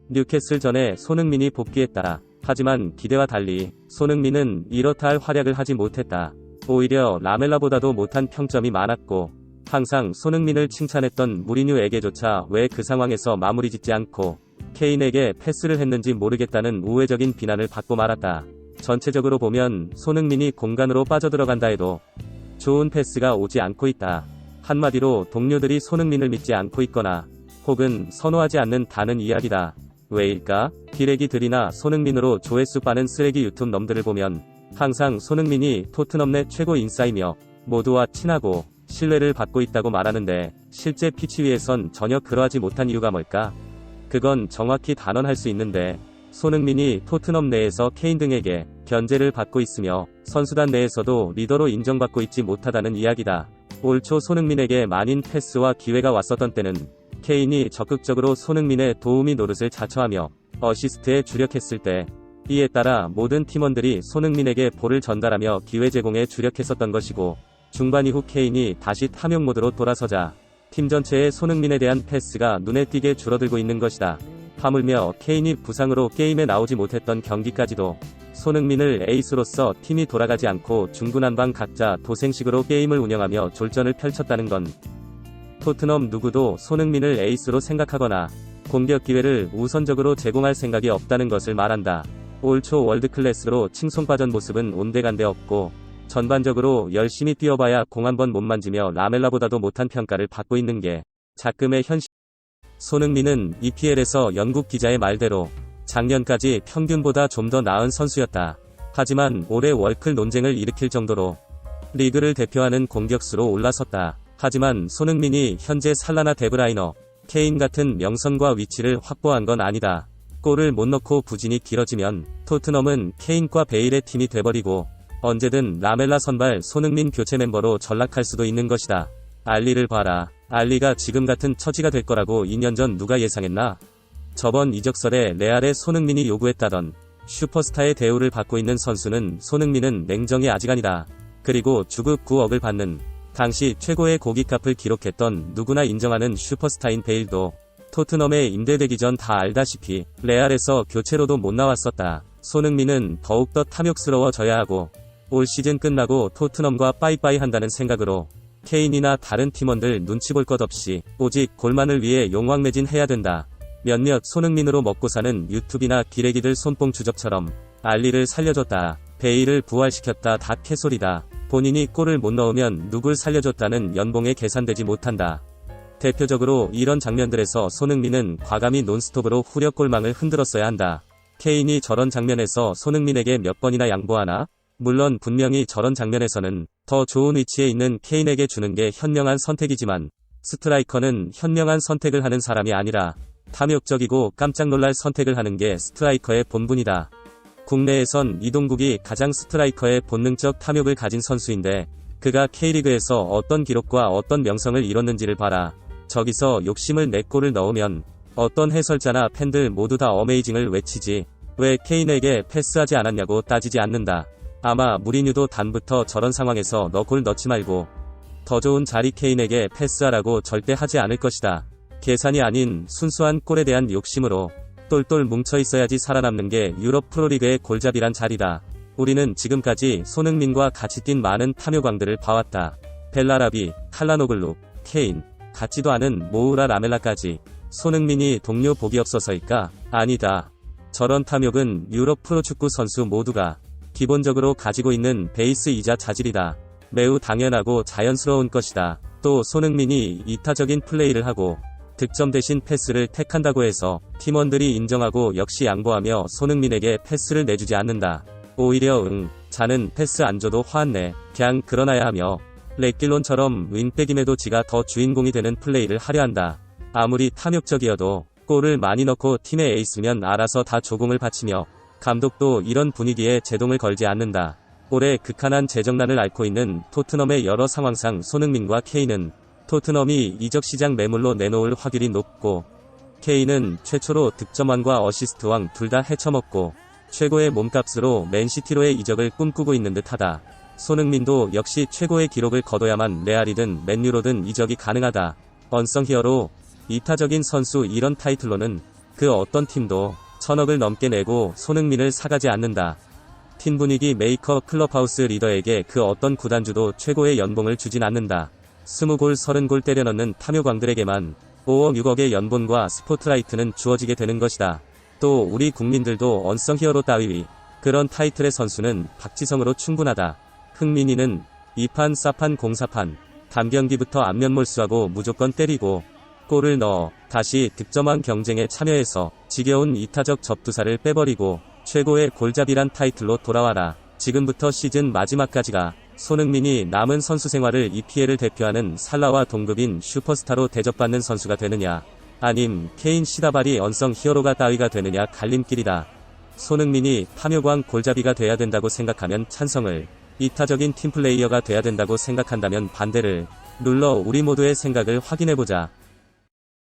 뉴캐슬 전에 손흥민이 복귀했다. 하지만 기대와 달리 손흥민은 이렇다 할 활약을 하지 못했다. 오히려 라멜라보다도 못한 평점이 많았고, 항상 손흥민을 칭찬했던 무리뉴에게조차 왜 그 상황에서 마무리 짓지 않고 케인에게 패스를 했는지 모르겠다는 우회적인 비난을 받고 말았다. 전체적으로 보면 손흥민이 공간으로 빠져들어간다 해도 좋은 패스가 오지 않고 있다. 한마디로 동료들이 손흥민을 믿지 않고 있거나 혹은 선호하지 않는 다는 이야기다. 왜일까? 기레기들이나 손흥민으로 조회수 빠는 쓰레기 유튜브 놈들을 보면 항상 손흥민이 토트넘 내 최고 인싸이며 모두와 친하고 신뢰를 받고 있다고 말하는데, 실제 피치 위에선 전혀 그러하지 못한 이유가 뭘까? 그건 정확히 단언할 수 있는데, 손흥민이 토트넘 내에서 케인 등에게 견제를 받고 있으며 선수단 내에서도 리더로 인정받고 있지 못하다는 이야기다. 올 초 손흥민에게 많은 패스와 기회가 왔었던 때는 케인이 적극적으로 손흥민의 도우미 노릇을 자처하며 어시스트에 주력했을 때, 이에 따라 모든 팀원들이 손흥민에게 볼을 전달하며 기회 제공에 주력했었던 것이고, 중반 이후 케인이 다시 탐욕 모드로 돌아서자 팀 전체의 손흥민에 대한 패스가 눈에 띄게 줄어들고 있는 것이다. 하물며 케인이 부상으로 게임에 나오지 못했던 경기까지도 손흥민을 에이스로서 팀이 돌아가지 않고 중구난방 각자 도생식으로 게임을 운영하며 졸전을 펼쳤다는 건, 토트넘 누구도 손흥민을 에이스로 생각하거나 공격 기회를 우선적으로 제공할 생각이 없다는 것을 말한다. 올 초 월드클래스로 칭송받은 모습은 온데간데 없고, 전반적으로 열심히 뛰어봐야 공 한 번 못 만지며 라멜라보다도 못한 평가를 받고 있는 게 작금의 현실. 손흥민은 EPL에서 영국 기자의 말대로 작년까지 평균보다 좀 더 나은 선수였다. 하지만 올해 월클 논쟁을 일으킬 정도로 리그를 대표하는 공격수로 올라섰다. 하지만 손흥민이 현재 살라나 데브라이너, 케인 같은 명성과 위치를 확보한 건 아니다. 골을 못 넣고 부진이 길어지면 토트넘은 케인과 베일의 팀이 돼버리고 언제든 라멜라 선발 손흥민 교체 멤버로 전락할 수도 있는 것이다. 알리를 봐라. 알리가 지금 같은 처지가 될 거라고 2년 전 누가 예상했나? 저번 이적설에 레알에 손흥민이 요구했다던 슈퍼스타의 대우를 받고 있는 선수는 손흥민은 냉정히 아직 아니다. 그리고 주급 9억을 받는 당시 최고의 고깃값을 기록했던 누구나 인정하는 슈퍼스타인 베일도 토트넘에 임대되기 전 다 알다시피 레알에서 교체로도 못 나왔었다. 손흥민은 더욱더 탐욕스러워져야 하고, 올 시즌 끝나고 토트넘과 빠이빠이 한다는 생각으로 케인이나 다른 팀원들 눈치 볼 것 없이 오직 골만을 위해 용왕매진 해야 된다. 몇몇 손흥민으로 먹고 사는 유튜브나 기레기들 손뽕 주접처럼 알리를 살려줬다, 베일을 부활시켰다 다 캐소리다. 본인이 골을 못 넣으면 누굴 살려줬다는 연봉에 계산되지 못한다. 대표적으로 이런 장면들에서 손흥민은 과감히 논스톱으로 후려골망을 흔들었어야 한다. 케인이 저런 장면에서 손흥민에게 몇 번이나 양보하나? 물론 분명히 저런 장면에서는 더 좋은 위치에 있는 케인에게 주는 게 현명한 선택이지만, 스트라이커는 현명한 선택을 하는 사람이 아니라 탐욕적이고 깜짝 놀랄 선택을 하는 게 스트라이커의 본분이다. 국내에선 이동국이 가장 스트라이커의 본능적 탐욕을 가진 선수인데, 그가 K리그에서 어떤 기록과 어떤 명성을 이뤘는지를 봐라. 저기서 욕심을 내 골을 넣으면 어떤 해설자나 팬들 모두 다 어메이징을 외치지, 왜 케인에게 패스하지 않았냐고 따지지 않는다. 아마 무리뉴도 단부터 저런 상황에서 너 골 넣지 말고 더 좋은 자리 케인에게 패스하라고 절대 하지 않을 것이다. 계산이 아닌 순수한 골에 대한 욕심으로 똘똘 뭉쳐 있어야지 살아남는 게 유럽 프로리그의 골잡이란 자리다. 우리는 지금까지 손흥민과 같이 뛴 많은 탐욕왕들을 봐왔다. 벨라라비, 칼라노글루, 케인, 같지도 않은 모우라 라멜라까지. 손흥민이 동료 복이 없어서일까? 아니다. 저런 탐욕은 유럽 프로축구 선수 모두가 기본적으로 가지고 있는 베이스이자 자질이다. 매우 당연하고 자연스러운 것이다. 또 손흥민이 이타적인 플레이를 하고 득점 대신 패스를 택한다고 해서 팀원들이 인정하고 역시 양보하며 손흥민에게 패스를 내주지 않는다. 오히려 자는 패스 안 줘도 화안내, 그냥 그러나야 하며 레길론처럼 윙백임에도 지가 더 주인공이 되는 플레이를 하려 한다. 아무리 탐욕적이어도 골을 많이 넣고 팀의 에이스면 알아서 다 조공을 바치며 감독도 이런 분위기에 제동을 걸지 않는다. 올해 극한한 재정난을 앓고 있는 토트넘의 여러 상황상 손흥민과 케인은 토트넘이 이적시장 매물로 내놓을 확률이 높고, 케인은 최초로 득점왕과 어시스트왕 둘 다 헤쳐먹고 최고의 몸값으로 맨시티로의 이적을 꿈꾸고 있는 듯하다. 손흥민도 역시 최고의 기록을 거둬야만 레알이든 맨유로든 이적이 가능하다. 언성 히어로, 이타적인 선수 이런 타이틀로는 그 어떤 팀도 1000억을 넘게 내고 손흥민을 사가지 않는다. 팀 분위기 메이커 클럽하우스 리더에게 그 어떤 구단주도 최고의 연봉을 주진 않는다. 20골 30골 때려넣는 탐욕왕들에게만 5억 6억의 연봉과 스포트라이트는 주어지게 되는 것이다. 또 우리 국민들도 언성 히어로 따위 그런 타이틀의 선수는 박지성으로 충분하다. 흥민이는 2판 4판 0-4판 단경기부터 안면 몰수하고 무조건 때리고 골을 넣어 다시 득점왕 경쟁에 참여해서 지겨운 이타적 접두사를 빼버리고 최고의 골잡이란 타이틀로 돌아와라. 지금부터 시즌 마지막까지가 손흥민이 남은 선수 생활을 EPL을 대표하는 살라와 동급인 슈퍼스타로 대접받는 선수가 되느냐, 아님 케인 시다발이 언성 히어로가 따위가 되느냐 갈림길이다. 손흥민이 탐욕왕 골잡이가 돼야 된다고 생각하면 찬성을, 이타적인 팀플레이어가 돼야 된다고 생각한다면 반대를 눌러 우리 모두의 생각을 확인해보자.